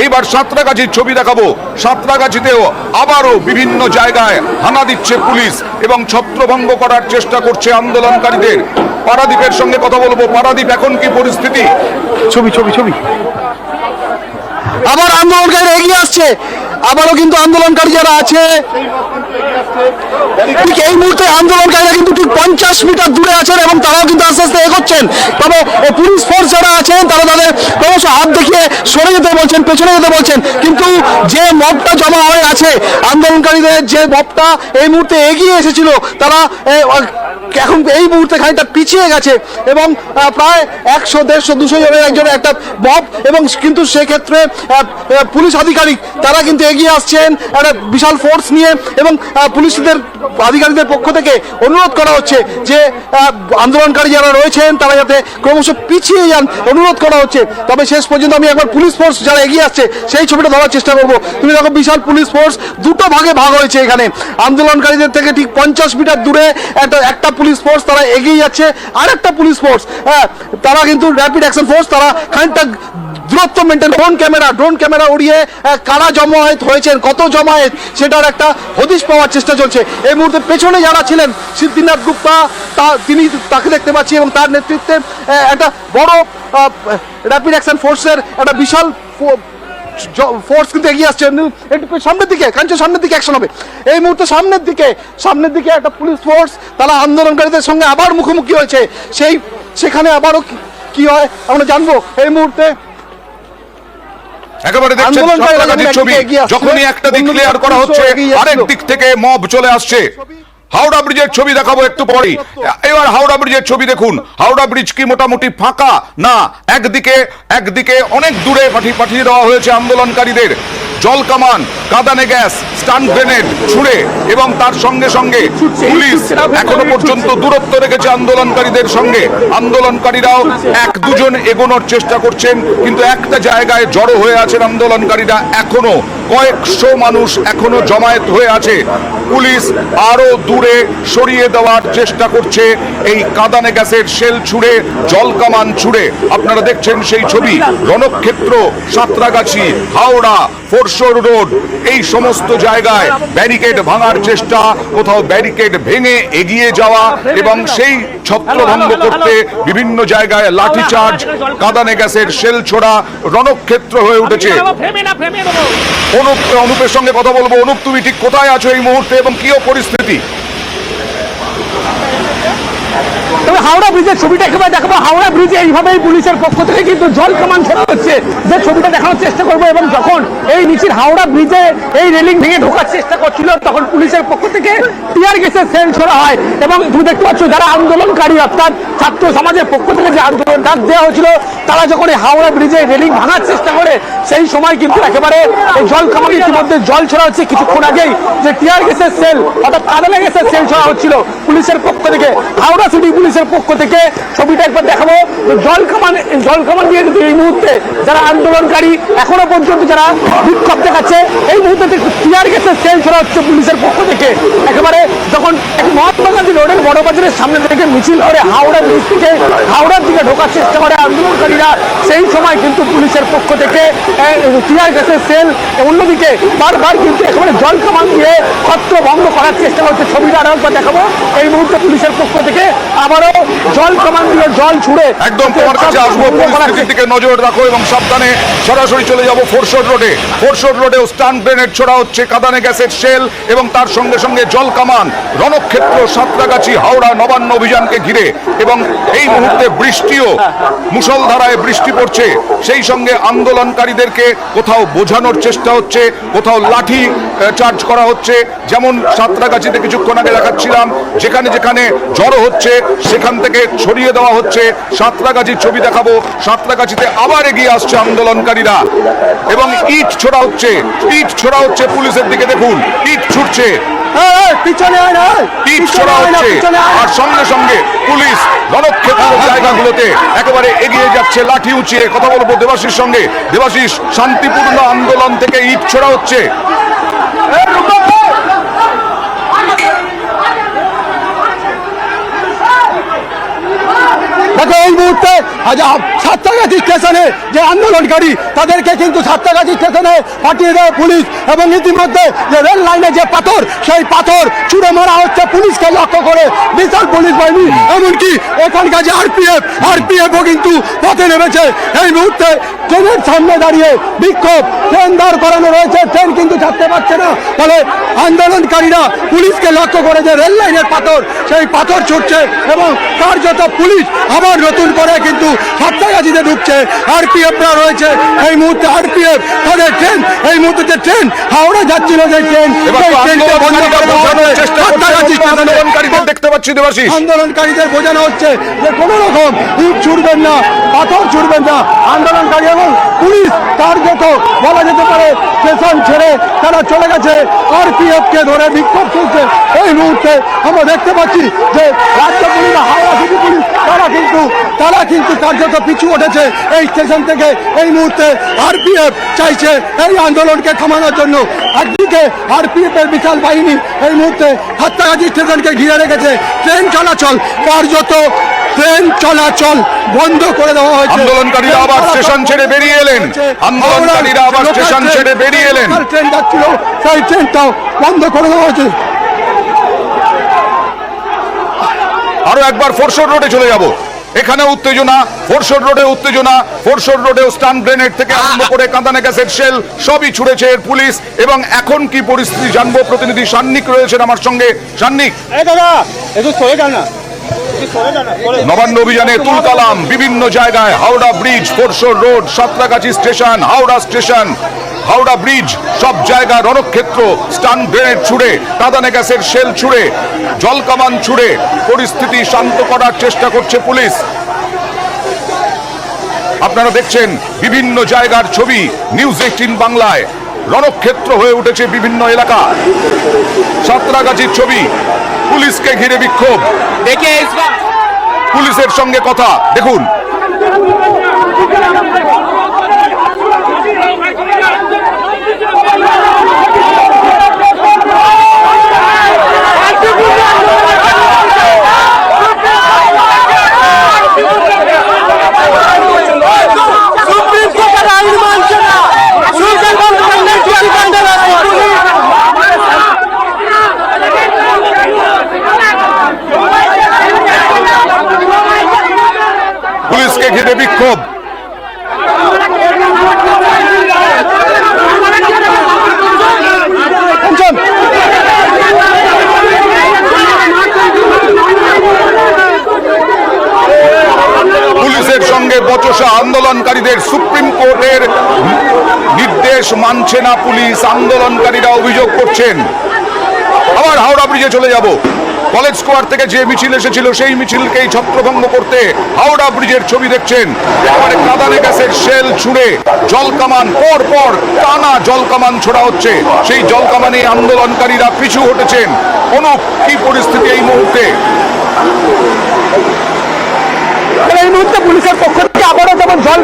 এইবার সাঁতরাগাছির ছবি দেখাবো। সাঁতরাগাছিতেও আবারও বিভিন্ন জায়গায় হানা দিচ্ছে পুলিশ এবং ছত্রভঙ্গ করার চেষ্টা করছে আন্দোলনকারীদের। পারাদীপের সঙ্গে কথা বলবো। পারাদীপ, এখন কি পরিস্থিতি? ছবি ছবি ছবি আবার আন্দোলনকারীরা এগিয়ে আসছে। আবারও কিন্তু আন্দোলনকারী যারা আছে ঠিক এই মুহূর্তে আন্দোলনকারীরা কিন্তু ঠিক 50 মিটার দূরে আছেন এবং তারাও কিন্তু আস্তে আস্তে এগোচ্ছেন। তবে পুলিশ ফোর্স যারা আছেন তারা তাদের ক্রমশ হাত দেখিয়ে সরে যেতে বলছেন, পেছনে যেতে বলছেন। কিন্তু যে মবটা জমা হয়ে আছে, আন্দোলনকারীদের যে মবটা এই মুহূর্তে এগিয়ে এসেছিল, তারা এখন এই মুহূর্তে খানিকটা পিছিয়ে গেছে এবং প্রায় 100, 150, 200 জনের একজনের একটা মব। এবং কিন্তু সেক্ষেত্রে পুলিশ আধিকারিক তারা কিন্তু এগিয়ে আসছেন একটা বিশাল ফোর্স নিয়ে এবং পুলিশদের আধিকারিকদের পক্ষ থেকে অনুরোধ করা হচ্ছে যে আন্দোলনকারী যারা রয়েছেন তারা যাতে ক্রমশ পিছিয়ে যান, অনুরোধ করা হচ্ছে। তবে শেষ পর্যন্ত আমি একবার পুলিশ ফোর্স যারা এগিয়ে আসছে সেই ছবিটা ধরার চেষ্টা করবো। তুমি দেখো বিশাল পুলিশ ফোর্স দুটো ভাগে ভাগ হয়েছে এখানে। আন্দোলনকারীদের থেকে ঠিক 50 মিটার দূরে একটা পুলিশ ফোর্স তারা এগিয়ে যাচ্ছে, আর একটা পুলিশ ফোর্স তারা কিন্তু র্যাপিড অ্যাকশন ফোর্স তারা খানিকটা দূরত্ব মেনটেন। ড্রোন ক্যামেরা উড়িয়ে কারা জমায়েত হয়েছেন, কত জমায়েত, সেটার একটা হদিশ পাওয়ার চেষ্টা চলছে। এই মুহূর্তে পেছনে যারা ছিলেন, সিদ্ধিনাথ গুপ্তা তাকে দেখতে পাচ্ছি এবং তার নেতৃত্বে একটা বড় র্যাপিড অ্যাকশন ফোর্সের একটা বিশাল ফোর্স কিন্তু এগিয়ে আসছে একটু সামনের দিকে। সামনের দিকে অ্যাকশন হবে এই মুহূর্তে। সামনের দিকে একটা পুলিশ ফোর্স তারা আন্দোলনকারীদের সঙ্গে আবার মুখোমুখি হয়েছে। সেখানে আবারও কি হয় আমরা জানবো এই মুহূর্তে। একেবারে দেখছেন সাঁতরাগাছির ছবি, যখনই একটা দিক ক্লিয়ার করা হচ্ছে আরেক দিক থেকে মব চলে আসছে। হাওড়া ব্রিজের ছবি দেখাবো একটু পরেই। এবার হাওড়া ব্রিজের ছবি দেখুন। হাওড়া ব্রিজ কি মোটামুটি ফাঁকা? না, একদিকে অনেক দূরে পাঠিয়ে দেওয়া হয়েছে আন্দোলনকারীদের। জল কামান, কাঁদানে গ্যাস, স্টান গ্রেনেড ছুড়ে এবং তার সঙ্গে সঙ্গে পুলিশ এখনো পর্যন্ত দূরত্ব রেখেছে আন্দোলনকারীদের সঙ্গে। আন্দোলনকারীরাও 1-2 এগোনোর চেষ্টা করছেন, কিন্তু একটা জায়গায় জড়ো হয়ে আছেন আন্দোলনকারীরা। এখনো কয়েকশো মানুষ এখনো জমায়েত হয়ে আছে। পুলিশ আরো দূরে সরিয়ে দেওয়ার চেষ্টা করছে এই কাঁদানে গ্যাসের শেল ছুড়ে, জল কামান ছুড়ে। আপনারা দেখছেন সেই ছবি। রণক্ষেত্র, সাঁতরাগাছি, হাওড়া, ফোরশোর রোড, এই সমস্ত জায়গায় ব্যারিকেড ভাঙার চেষ্টা, কোথাও ব্যারিকেড ভেঙে এগিয়ে যাওয়া এবং সেই ছত্রভঙ্গ করতে বিভিন্ন জায়গায় লাঠিচার্জ, কাঁদানে গ্যাসের শেল ছোড়া রণক্ষেত্র হয়ে উঠেছে। অনুপের সঙ্গে কথা বলবো। অনুপ, তুমি ঠিক কোথায় আছো এই মুহূর্তে এবং কি পরিস্থিতি? তবে হাওড়া ব্রিজের ছবিটা একেবারে দেখাবো। হাওড়া ব্রিজে এইভাবেই পুলিশের পক্ষ থেকে কিন্তু জল কামান ছোড়া হচ্ছে, যে ছবিটা দেখানোর চেষ্টা করবো। এবং যখন এই মিছিল হাওড়া ব্রিজে এই রেলিং ভেঙে ঢোকার চেষ্টা করছিল, তখন পুলিশের পক্ষ থেকে টিয়ার গ্যাসের সেল ছোড়া হয়। এবং তুমি দেখতে পাচ্ছ যারা আন্দোলনকারী অর্থাৎ ছাত্র সমাজের পক্ষ থেকে যে আন্দোলন ডাক দেওয়া হয়েছিল, তারা যখন এই হাওড়া ব্রিজে রেলিং ভাঙার চেষ্টা করে সেই সময় কিন্তু একেবারে জল কামান ইতিমধ্যে জল ছোড়া হচ্ছে। কিছুক্ষণ আগেই যে টিয়ার গ্যাসের সেল অর্থাৎ কাঁদানে গ্যাসের সেল ছোড়া হচ্ছিল পুলিশের পক্ষ থেকে, হাওড়া সিটি পুলিশের পক্ষ থেকে। ছবিটা একবার দেখাবো। জল কামান দিয়ে কিন্তু এই মুহূর্তে যারা আন্দোলনকারী এখনো পর্যন্ত যারা বিক্ষোভ দেখাচ্ছে, এই মুহূর্তে টিয়ার গ্যাসের সেল ছোড়া হচ্ছে পুলিশের পক্ষ থেকে। একেবারে যখন মহাত্মা গান্ধী রোডের বড় বাজারের সামনে থেকে মিছিল করে হাওড়া ব্রিজ থেকে হাওড়ার দিকে ঢোকার চেষ্টা করে আন্দোলনকারীরা, সেই সময় কিন্তু পুলিশের পক্ষ থেকে টিয়ার গ্যাসের সেল, অন্যদিকে বারবার কিন্তু একেবারে জল কামান দিয়ে ছত্রভঙ্গ করার চেষ্টা করছে। ছবিটা আরো একবার দেখাবো। এই মুহূর্তে পুলিশের পক্ষ থেকে আবারও জল কামান দিয়ে জল ছুড়ে। একদম তোমার কাছে আসবো। পরিস্থিতির দিকে নজর রাখো এবং সাবধানে সরাসরি চলে যাবো ফোরশোর রোডে। ফোরশোর রোডেও স্টান গ্রেনেড ছোড়া হচ্ছে, কাঁদানে গ্যাসের শেল এবং তার সঙ্গে সঙ্গে জল কামান। রণক্ষেত্র, সাঁতরাগাছি, হাওড়া নবান্ন অভিযানকে ঘিরে এবং এই মুহূর্তে বৃষ্টিও, মুষলধারায় বৃষ্টি পড়ছে। সেই সঙ্গে আন্দোলনকারীদেরকে কোথাও বোঝানোর চেষ্টা হচ্ছে, কোথাও লাঠি চার্জ করা হচ্ছে। যেমন সাঁতরাগাছিতে কিছুক্ষণ আগে দেখাচ্ছিলাম, যেখানে যেখানে জড়ো হচ্ছে সেখান থেকে ছড়িয়ে দেওয়া হচ্ছে। সাঁতরাগাছির ছবি দেখাবো। সাঁতরাগাছিতে আবার এগিয়ে আসছে আন্দোলনকারীরা এবং ইট ছোড়া হচ্ছে পুলিশের দিকে। দেখুন, ইট ছুটছে, ইট ছোড়া হচ্ছে, আর সঙ্গে সঙ্গে পুলিশ রণক্ষেত্র জায়গাগুলোতে একেবারে এগিয়ে যাচ্ছে লাঠি উঁচিয়ে। কথা বলবো দেবাশিস সঙ্গে। দেবাশিস, শান্তিপূর্ণ আন্দোলন থেকে ইট ছোড়া হচ্ছে। দেখো এই মুহূর্তে সাতটাগাছি স্টেশনে যে আন্দোলনকারী তাদেরকে কিন্তু সাতটাগাছি স্টেশনে পাঠিয়ে দেয় পুলিশ, এবং ইতিমধ্যে যে রেল লাইনে যে পাথর, সেই পাথর ছুড়ে মারা হচ্ছে পুলিশকে লক্ষ্য করে, বিশাল পুলিশ বাহিনী। এমনকি এখানকার যে আরপিএফও কিন্তু পথে নেমেছে। এই মুহূর্তে ট্রেনের সামনে দাঁড়িয়ে বিক্ষোভ, ট্রেন দাঁড় করানো রয়েছে, ট্রেন কিন্তু ছাড়তে পারছে না। ফলে আন্দোলনকারীরা পুলিশকে লক্ষ্য করে যে রেল লাইনের পাথর, সেই পাথর ছুটছে এবং কার্যত পুলিশ আবার নতুন করে কিন্তু সাতটাগাছিতে ঢুকছে। আরপিএফরা রয়েছে এই মুহূর্তে, আরপিএফ তাদের ট্রেন, এই মুহূর্তে যে ট্রেন হাওড়া যাচ্ছিল, যে ট্রেন, সেই ট্রেনকে বন্ধ করে দেওয়া হবে সাতটাগাছি স্টেশনে। দেখতে পাচ্ছি দেবাশিস, আন্দোলনকারীদের বোঝানো হচ্ছে যে কোনো রকম ইট ছুড়বেন না, পাথর ছুড়বেন না। আন্দোলনকারী এবং পুলিশ কার্যত বলা যেতে পারে স্টেশন ছেড়ে তারা চলে গেছে, আরপিএফকে ধরে বিক্ষোভ চলছে। এই মুহূর্তে আমরা দেখতে পাচ্ছি যে রাজ্য পুলিশ, হাওড়া সিটি পুলিশ তারা কিন্তু কার্যত পিছু উঠেছে এই স্টেশন থেকে। এই মুহূর্তে আরপিএফ চাইছে এই আন্দোলনকে থামানোর জন্য। একদিকে আরপিএফ এর বিশাল বাহিনী এই মুহূর্তে সাতটাগাছি স্টেশনকে ঘিরে রেখেছে, ট্রেন চলাচল কার্যত বন্ধ করে দেওয়া হয়েছে। আন্দোলনকারীরা আবার স্টেশন ছেড়ে বেরিয়ে এলেন, ট্রেন যাচ্ছিল, সেই ট্রেনটাও বন্ধ করে দেওয়া হয়েছে। আরো একবার ফোরশোর রোডে চলে যাব। এখানে উত্তেজনা, ফোরশোর রোডে উত্তেজনা, ফোরশোর রোডেও স্টান গ্রেনেড থেকে আরম্ভ করে কাঁদানে গ্যাসের শেল সবই ছুড়েছে এর পুলিশ। এবং এখন কি পরিস্থিতি জানবো, প্রতিনিধি সান্নিক রয়েছেন আমার সঙ্গে। সান্নিক, নবান্ন অভিযানে তুলকালাম বিভিন্ন জায়গায়, Howrah bridge, foreshore road, Santragachi station, Howrah station, Howrah bridge, সব জায়গায় রণক্ষেত্র, স্টান গ্রেনেড ছুড়ে, কাঁদানে গ্যাসের শেল ছুড়ে, জলকামান ছুড়ে পরিস্থিতি শান্ত করার চেষ্টা করছে পুলিশ। আপনারা দেখছেন বিভিন্ন জায়গার ছবি নিউজ 18 বাংলায়। রণক্ষেত্র হয়ে উঠেছে বিভিন্ন এলাকা। সাঁতরাগাছির ছবি, পুলিশকে ঘিরে বিক্ষোভ, পুলিশের সঙ্গে কথা দেখুন। পুলিশকে ঘিরে বিক্ষোভ। পুলিশের সঙ্গে বচসা আন্দোলনকারীদের। সুপ্রিম কোর্টের নির্দেশ মানছে না পুলিশ, আন্দোলনকারীরা অভিযোগ করছেন। আবার হাওড়া ব্রিজে চলে যাব। কলেজ স্কোয়ার থেকে যে মিছিল এসেছিল সেই মিছিলকেই ছত্রভঙ্গ করতে হাওড়া ব্রিজের ছবি দেখছেন। এবারে কাঁদানে গ্যাসের শেল ছুড়ে, জলকামান, পর পর টানা জলকামান ছোড়া হচ্ছে। সেই জলকামানে আন্দোলনকারীরা পিছু হটেছেন। কোনো কি পরিস্থিতি এই মুহূর্তে? এই মুহূর্তে পুলিশের পক্ষ থেকে আবারও যেমন জল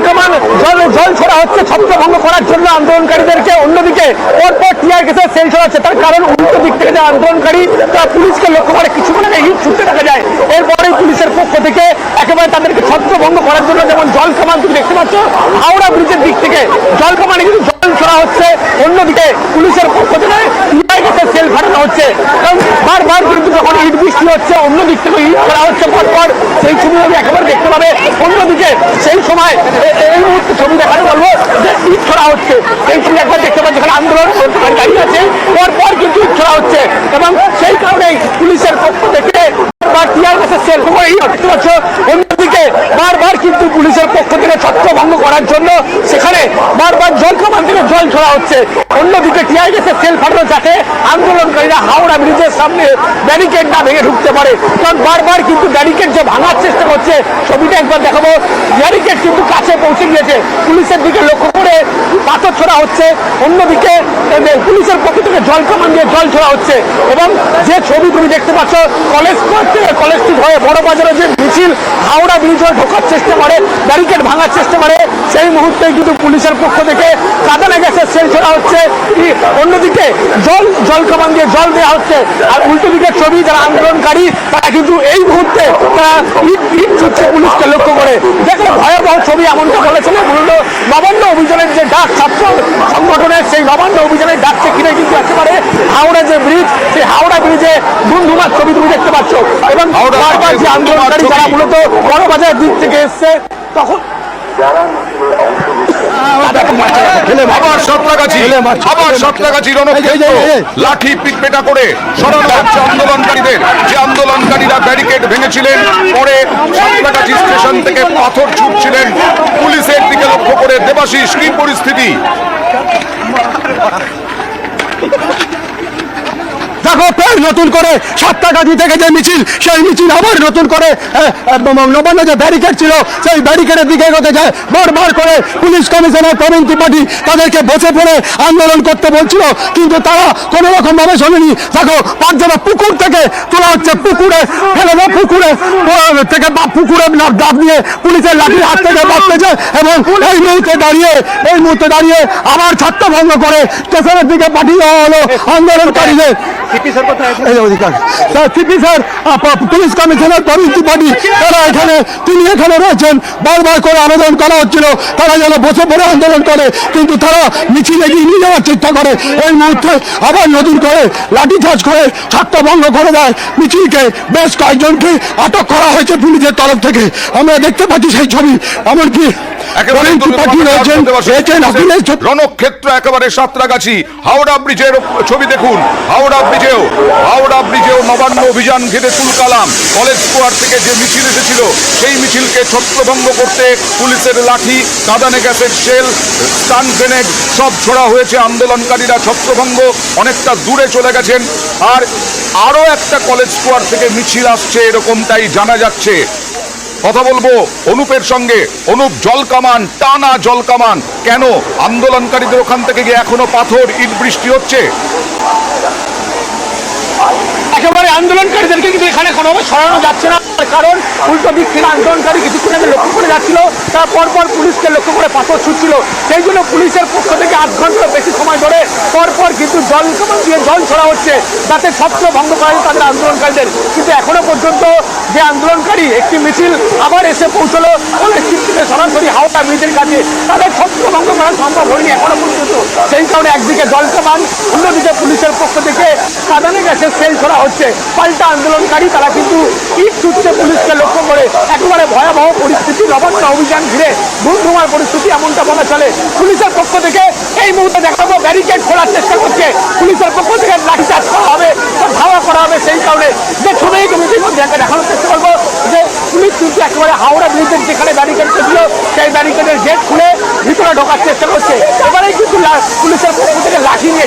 ছড়া হচ্ছে ছত্রভঙ্গ করার জন্য আন্দোলনকারীদেরকে, অন্যদিকে পরপর টিয়ার গ্যাসের সেল ছড়াচ্ছে। তার কারণ উল্টো দিক থেকে যে আন্দোলনকারী তারা পুলিশকে লক্ষ্য করে কিছুক্ষণ আগে হিট ছুটতে দেখা যায়। এরপরেই পুলিশের পক্ষ থেকে একেবারে তাদেরকে ছত্রভঙ্গ করার জন্য যেমন জল কামান, তুমি দেখতে পাচ্ছ হাওড়া ব্রিজের দিক থেকে জল কামানে কিন্তু জল ছড়া হচ্ছে। অন্যদিকে পুলিশের পক্ষ থেকে টিয়ার গ্যাসের সেল ফাটানো হচ্ছে। কারণ বারবার কিন্তু যখন ইট বৃষ্টি হচ্ছে, অন্য দিক থেকে ইট ছড়া হচ্ছে পরপর, সেই ছবি আমি একেবারে দেখতে পাবে। অন্যদিকে সেই সময় এই মুহূর্তে ছবি দেখাতে বলবো যে ইট ছড়া হচ্ছে, সেই ছবি একবার দেখতে পাচ্ছি যেখানে আন্দোলন দাঁড়িয়ে আছে, পরপর কিন্তু ইট ছড়া হচ্ছে। এবং সেই কারণেই পুলিশের পক্ষ থেকে টিয়ার গ্যাসের সেল দেখতে পাচ্ছ। অন্যদিকে বারবার কিন্তু পুলিশের পক্ষ থেকে ছত্রভঙ্গ করার জন্য সেখানে বারবার জল কামান থেকে জল ছড়া হচ্ছে। অন্যদিকে টিয়ার গ্যাসের সেল ফাটানো, যাতে আন্দোলনকারীরা হাওড়া ব্রিজের সামনে ব্যারিকেড না ভেঙে ঢুকতে পারে। কারণ বারবার কিন্তু ব্যারিকেড যে ভাঙার চেষ্টা করছে, ছবিটা একবার দেখাবো, ব্যারিকেড কিন্তু কাছে পৌঁছে গিয়েছে। পুলিশের দিকে লক্ষ্য করে পাথর ছোড়া হচ্ছে, অন্যদিকে পুলিশের পক্ষ থেকে জল কামান দিয়ে জল ছোড়া হচ্ছে। এবং যে ছবি তুমি দেখতে পাচ্ছ, কলেজ স্কোয়ার থেকে কলেজ স্ট্রিট হয়ে বড় বাজারে যে মিছিল হাওড়া ব্রিজ হয়ে ঢোকার চেষ্টা করে, ব্যারিকেড ভাঙার চেষ্টা করে, সেই মুহূর্তে কিন্তু পুলিশের পক্ষ থেকে কাঁদানে গ্যাসের সেল ছোড়া হচ্ছে। অন্যদিকে জল কামান দিয়ে জল দেওয়া হচ্ছে। আর উল্টো দিকের ছবি, যারা আন্দোলনকারী তারা কিন্তু এই মুহূর্তে তারা ইট ছুটছে পুলিশকে লক্ষ্য করে। দেখো ভয়াবহ ছবি, এমনটা বলেছিলেন মূলত নবান্ন অভিযানের যে ডাক ছাত্র সংগঠনের, সেই নবান্ন অভিযানের ডাককে ঘিরে কিন্তু একেবারে হাওড়া যে ব্রিজ, সেই হাওড়া ব্রিজে ধুমধুমার ছবি তুমি দেখতে পাচ্ছ। এবং বারবার যে আন্দোলনকারী যারা মূলত বড়বাজারের দিক থেকে এসছে, তখন আবার সাঁতরাগাছি রণক্ষেত্র, লাঠি পিটপেটা করে সরানো হচ্ছে আন্দোলনকারীদের। যে আন্দোলনকারীরা ব্যারিকেড ভেঙেছিলেন, পরে সাঁতরাগাছি স্টেশন থেকে পাথর ছুটছিলেন পুলিশের দিকে লক্ষ্য করে। দেবাশিস, কি পরিস্থিতি? দেখো ফের নতুন করে সাতটাগাছি থেকে যে মিছিল, সেই মিছিল আবার নতুন করে নবান্ন যে ব্যারিকেড ছিল, সেই ব্যারিকেডের দিকে এগোতে যায়। বারবার করে পুলিশ কমিশনার প্রবীণ ত্রিপাঠী তাদেরকে বসে পড়ে আন্দোলন করতে বলছিল, কিন্তু তারা কোনো রকম ভাবে শোনেনি। দেখো পাঁচজনা পুকুর থেকে তোলা হচ্ছে, পুকুরে ফেলে দেয়, পুকুরে থেকে পুকুরে ডাব নিয়ে পুলিশের লাঠির হাত থেকে বাঁচতেছে। এবং এই মুহূর্তে দাঁড়িয়ে আবার ছত্রভঙ্গ করে স্টেশনের দিকে পাঠিয়ে দেওয়া হলো আন্দোলনকারীদের। পুলিশ কমিশনার প্রবীণ ত্রিপাঠী তিনি এখানে রয়েছেন। বারবার করে আবেদন করা হচ্ছিল তারা যেন বসে পড়ে আন্দোলন করে, কিন্তু তারা মিছিল এগিয়ে নিয়ে যাওয়ার চেষ্টা করে। এই মুহূর্তে আবার নতুন করে লাঠিচার্জ করে ছত্রভঙ্গ করে দেয় মিছিলকে। বেশ কয়েকজনকে আটক করা হয়েছে পুলিশের তরফ থেকে, আমরা দেখতে পাচ্ছি সেই ছবি। এমনকি রণক্ষেত্র একেবারে সাঁতরাগাছি, হাওড়া ব্রিজের ছবি দেখুন। হাওড়া ব্রিজেও নবান্ন অভিযান ঘিরে তুলকালাম। কলেজ স্কোয়ার থেকে যে মিছিল এসেছিল, সেই মিছিলকে ছত্রভঙ্গ করতে পুলিশের লাঠি, কাঁদানে গ্যাসের শেল, স্টান গ্রেনেড সব ছোড়া হয়েছে। আন্দোলনকারীরা ছত্রভঙ্গ অনেকটা দূরে চলে গেছেন। আর আরো একটা কলেজ স্কোয়ার থেকে মিছিল আসছে, এরকমটাই জানা যাচ্ছে। কথা বলবো অনুপের সঙ্গে। অনুপ, জলকামান, টানা জলকামান, কেন আন্দোলনকারীদের ওখান থেকে গিয়ে এখনো পাথর ইট বৃষ্টি হচ্ছে? একেবারে আন্দোলনকারীদেরকে কিন্তু এখানে কোনোভাবে সরানো যাচ্ছে না, কারণ উল্টো দিক থেকে আন্দোলনকারী কিছুক্ষণ আগে লক্ষ্য করে যাচ্ছিল, তারা পরপর পুলিশকে লক্ষ্য করে পাথর ছুটছিল। সেই জন্য পুলিশের পক্ষ থেকে 8 ঘন্টার বেশি সময় ধরে পরপর কিন্তু জল কামান দিয়ে জল ছড়া হচ্ছে, যাতে ছত্র ভঙ্গ করা যায় তাদের আন্দোলনকারীদের। কিন্তু এখনো পর্যন্ত যে আন্দোলনকারী একটি মিছিল আবার এসে পৌঁছলো কলেজ স্ট্রিট থেকে সরাসরি হাওড়া ব্রিজের কাছে, তাদের ছত্র ভঙ্গ করা সম্ভব হয়নি এখনো পর্যন্ত। সেই কারণে একদিকে জল কামান, অন্যদিকে পুলিশের পক্ষ থেকে কাঁদানে গ্যাসের সেল ছড়া হচ্ছে। পাল্টা আন্দোলনকারী তারা কিন্তু ইট ছুটছে পুলিশকে লক্ষ্য করে। একেবারে ভয়াবহ পরিস্থিতি, নবান্ন অভিযান ঘিরে ধুমধুমার পরিস্থিতি, এমনটা বলা চলে। পুলিশের পক্ষ থেকে এই মুহূর্তে দেখাবো ব্যারিকেড খোলার চেষ্টা করছে, পুলিশের পক্ষ থেকে লাঠিচার্জ করা হবে, ধাওয়া করা হবে। সেই কারণে যে ছবি তুমি দেখানোর চেষ্টা করবো যে পুলিশ কিন্তু একেবারে হাওড়া ব্রিজের যেখানে ব্যারিকেড ছিল, সেই ব্যারিকেডের গেট খুলে ভিতরে ঢোকার চেষ্টা করছে। এবারেই কিন্তু পুলিশের পক্ষ থেকে লাঠি নিয়ে